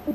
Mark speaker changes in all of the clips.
Speaker 1: All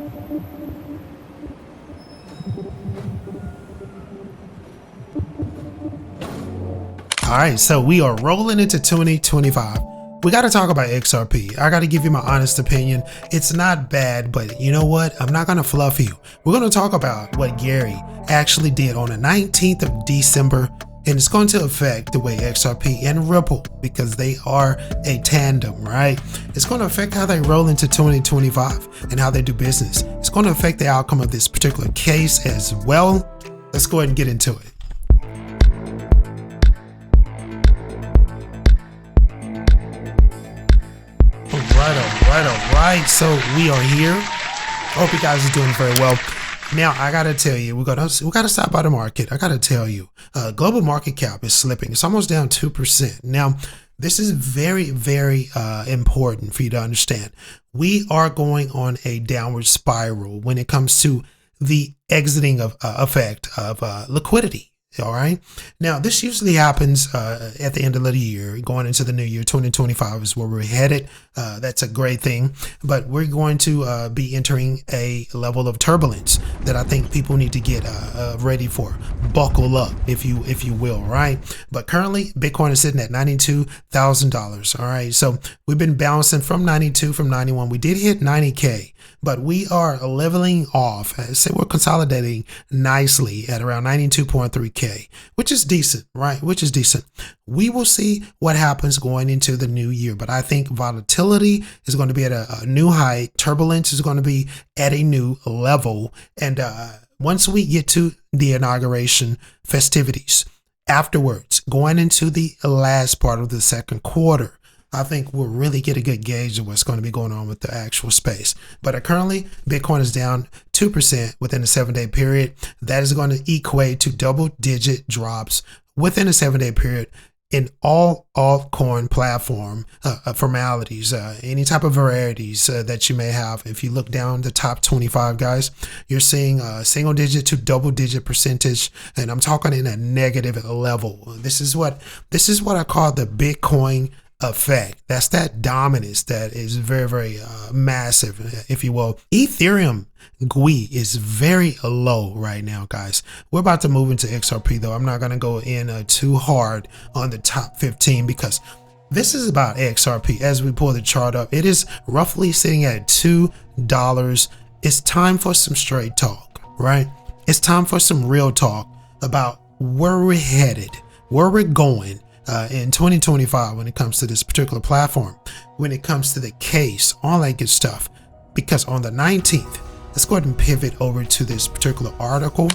Speaker 1: right, so we are rolling into 2025. We got to talk about XRP. I got to give you my honest opinion. It's not bad, but you know what? I'm not going to fluff you. We're going to talk about what Gary actually did on the 19th of December, and it's going to affect the way XRP and Ripple, because they are a tandem, right? It's going to affect how they roll into 2025 and how they do business. It's going to affect the outcome of this particular case as well. Let's go ahead and get into it. All right, so we are here. Hope you guys are doing very well. Now I gotta tell you, we gotta stop by the market. I gotta tell you, global market cap is slipping. It's almost down 2%. Now this is very important for you to understand. We are going on a downward spiral when it comes to the exiting of effect of liquidity. All right. Now, this usually happens at the end of the year. Going into the new year, 2025 is where we're headed. That's a great thing. But we're going to be entering a level of turbulence that I think people need to get ready for. Buckle up, if you will. Right. But currently, Bitcoin is sitting at $92,000. All right. So we've been bouncing from 92, from 91. We did hit 90K. But we are leveling off. Say we're consolidating nicely at around 92.3K, which is decent, right? Which is decent. We will see what happens going into the new year. But I think volatility is going to be at a new height. Turbulence is going to be at a new level. And once we get to the inauguration festivities, afterwards, going into the last part of the second quarter, I think we'll really get a good gauge of what's going to be going on with the actual space. But currently, Bitcoin is down 2% within a 7-day period. That is going to equate to double-digit drops within a 7-day period in all altcoin platform formalities, any type of varieties that you may have. If you look down the top 25 guys, you're seeing a single-digit to double-digit percentage, and I'm talking in a negative level. This is what I call the Bitcoin effect. That's that dominance that is very massive, if you will. Ethereum GUI is very low right now, guys. We're about to move into XRP though. I'm not going to go in too hard on the top 15 because this is about XRP. As we pull the chart up, it is roughly sitting at $2. It's time for some straight talk, right? It's time for some real talk about where we're headed, where we're going in 2025 when it comes to this particular platform, when it comes to the case, all that good stuff. Because on the 19th, let's go ahead and pivot over to this particular article.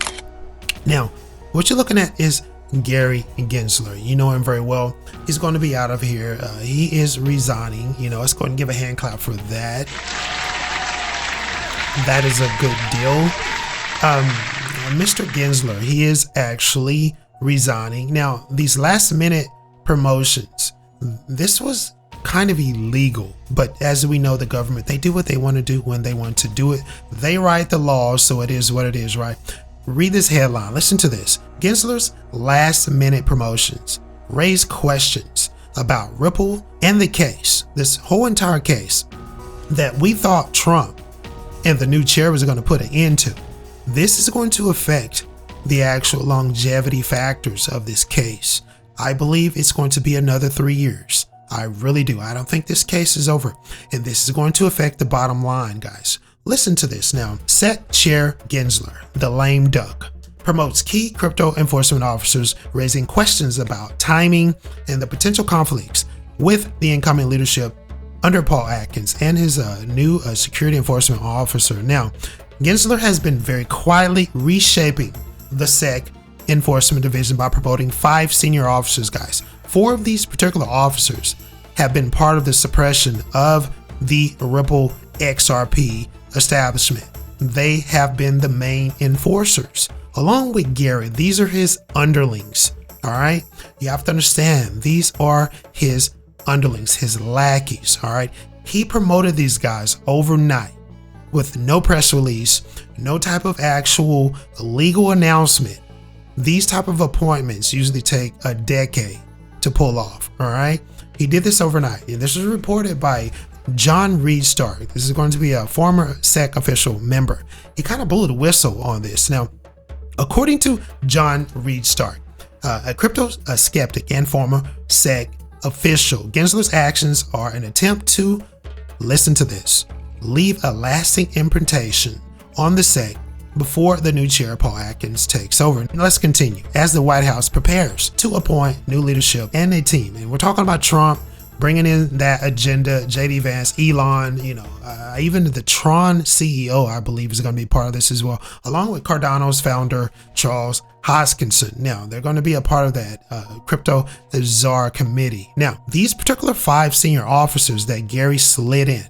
Speaker 1: Now, what you're looking at is Gary Gensler. You know him very well. He's going to be out of here. He is resigning. You know, let's go ahead and give a hand clap for that. That is a good deal. Mr. Gensler, he is actually resigning. Now, these last minute promotions, this was kind of illegal, but as we know, the government, they do what they want to do when they want to do it. They write the laws, so it is what it is, right? Read this headline. Listen to this. Gensler's last minute promotions raise questions about Ripple and the case, this whole entire case that we thought Trump and the new chair was going to put an end to. This is going to affect the actual longevity factors of this case. I believe it's going to be another 3 years. I really do. I don't think this case is over. And this is going to affect the bottom line, guys. Listen to this now. Set Chair Gensler, the lame duck, promotes key crypto enforcement officers, raising questions about timing and the potential conflicts with the incoming leadership under Paul Atkins and his new security enforcement officer. Now, Gensler has been very quietly reshaping the SEC enforcement division by promoting 5 senior officers, guys. 4 of these particular officers have been part of the suppression of the Ripple XRP establishment. They have been the main enforcers. Along with Gary, these are his underlings. All right. You have to understand, these are his underlings, his lackeys. All right. He promoted these guys overnight with no press release, no type of actual legal announcement. These type of appointments usually take a decade to pull off. All right. He did this overnight. And this was reported by John Reed Stark, this is going to be a former SEC official member. He kind of blew the whistle on this. Now, according to John Reed Stark, a crypto skeptic and former SEC official, Gensler's actions are an attempt to, listen to this, leave a lasting imprintation on the SEC before the new chair, Paul Atkins, takes over. Let's continue. As the White House prepares to appoint new leadership and a team, and we're talking about Trump bringing in that agenda, JD Vance, Elon, even the Tron CEO, I believe, is going to be part of this as well, along with Cardano's founder, Charles Hoskinson. Now, they're going to be a part of that crypto czar committee. Now, these particular 5 senior officers that Gary slid in,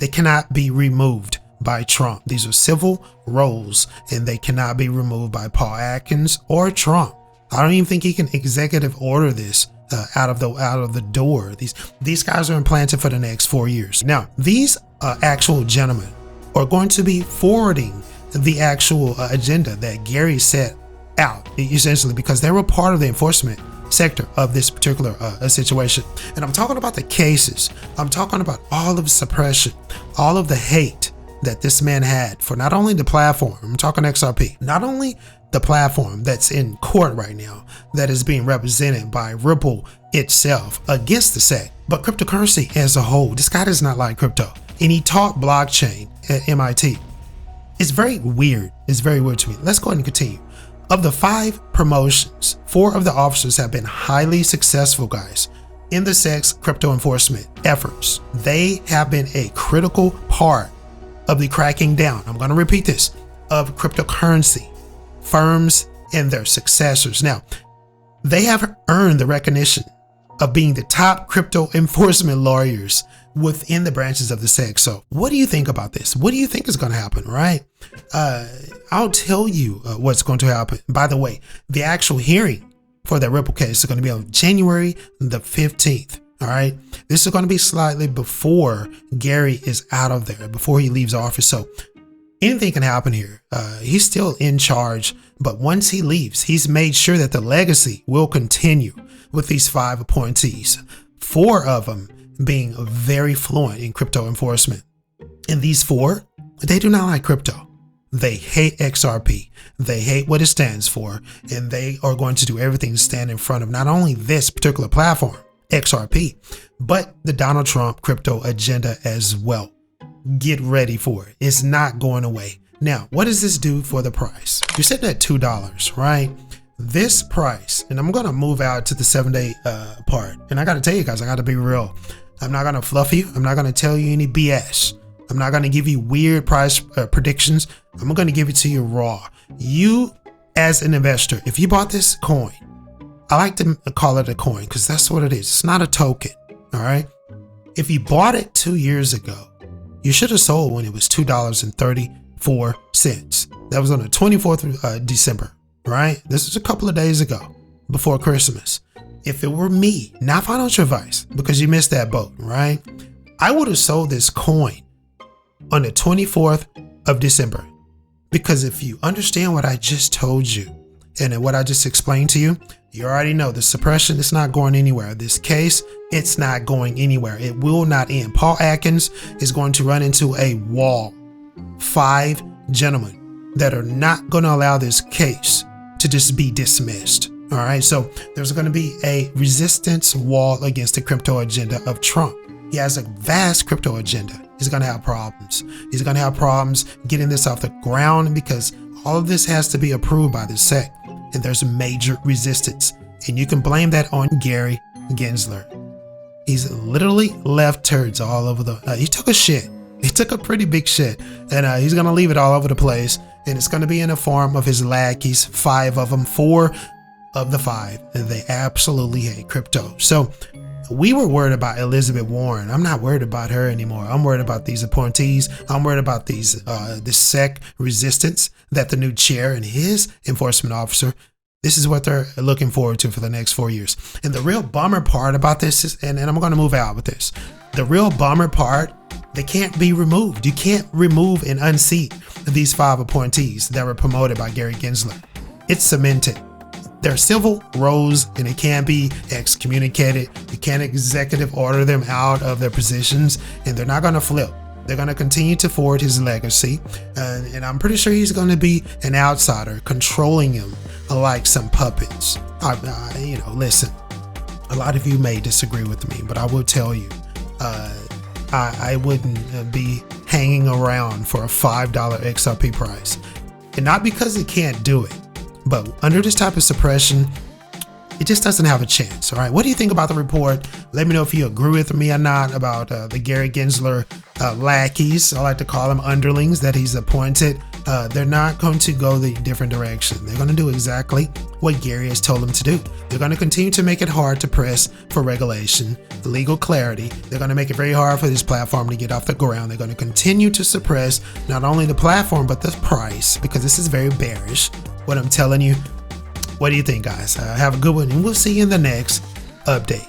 Speaker 1: they cannot be removed by Trump. These are civil roles, and they cannot be removed by Paul Atkins or Trump. I don't even think he can executive order this out of the door. These guys are implanted for the next 4 years. Now, these actual gentlemen are going to be forwarding the actual agenda that Gary set out, essentially, because they were part of the enforcement sector of this particular situation. And I'm talking about the cases. I'm talking about all of the suppression, all of the hate that this man had for not only the platform, I'm talking XRP, not only the platform that's in court right now that is being represented by Ripple itself against the SEC, but cryptocurrency as a whole. This guy does not like crypto, and he taught blockchain at MIT. It's very weird. It's very weird to me. Let's go ahead and continue. Of the 5 promotions, 4 of the officers have been highly successful, guys, in the SEC's crypto enforcement efforts. They have been a critical part of the cracking down, I'm going to repeat this, of cryptocurrency firms and their successors. Now, they have earned the recognition of being the top crypto enforcement lawyers within the branches of the SEC. So what do you think about this? What do you think is going to happen, right? I'll tell you what's going to happen. By the way, the actual hearing for that Ripple case is going to be on January the 15th. All right. This is going to be slightly before Gary is out of there, before he leaves office. So anything can happen here. He's still in charge, but once he leaves, he's made sure that the legacy will continue with these 5 appointees, 4 of them being very fluent in crypto enforcement. And these 4, they do not like crypto. They hate XRP. They hate what it stands for, and they are going to do everything to stand in front of not only this particular platform, XRP, but the Donald Trump crypto agenda as well. Get ready for it. It's not going away. Now, what does this do for the price? You're sitting at $2, right? This price, and I'm going to move out to the 7-day part. And I got to tell you guys, I got to be real. I'm not going to fluff you. I'm not going to tell you any BS. I'm not going to give you weird price predictions. I'm going to give it to you raw. You, as an investor, if you bought this coin, I like to call it a coin because that's what it is. It's not a token. All right. If you bought it 2 years ago, you should have sold when it was $2.34. That was on the 24th of December, right? This was a couple of days ago before Christmas. If it were me, not financial advice, because you missed that boat, right? I would have sold this coin on the 24th of December. Because if you understand what I just told you and what I just explained to you, you already know the suppression is not going anywhere. This case, it's not going anywhere. It will not end. Paul Atkins is going to run into a wall. 5 gentlemen that are not going to allow this case to just be dismissed. All right. So there's going to be a resistance wall against the crypto agenda of Trump. He has a vast crypto agenda. He's going to have problems. He's going to have problems getting this off the ground because all of this has to be approved by the SEC. And there's major resistance. And you can blame that on Gary Gensler. He's literally left turds all over the, he took a shit. He took a pretty big shit. And he's going to leave it all over the place. And it's going to be in the form of his lackeys, 5 of them, 4 of the 5. And they absolutely hate crypto. So we were worried about Elizabeth Warren. I'm not worried about her anymore. I'm worried about these appointees. I'm worried about these this SEC resistance that the new chair and his enforcement officer, this is what they're looking forward to for the next 4 years. And the real bummer part about this is, and I'm going to move out with this, the real bummer part, they can't be removed. You can't remove and unseat these 5 appointees that were promoted by Gary Gensler. It's cemented. They're civil roles and they can't be excommunicated. You can't executive order them out of their positions, and they're not going to flip. They're going to continue to forward his legacy, and I'm pretty sure he's going to be an outsider controlling him like some puppets. Listen, a lot of you may disagree with me, but I will tell you, I wouldn't be hanging around for a $5 XRP price, and not because it can't do it, but under this type of suppression, it just doesn't have a chance. All right, what do you think about the report? Let me know if you agree with me or not about the Gary Gensler lackeys. I like to call them underlings that he's appointed. They're not going to go the different direction. They're going to do exactly what Gary has told them to do. They're going to continue to make it hard to press for regulation, legal clarity. They're going to make it very hard for this platform to get off the ground. They're going to continue to suppress not only the platform, but the price, because this is very bearish, what I'm telling you. What do you think, guys? Have a good one, and we'll see you in the next update.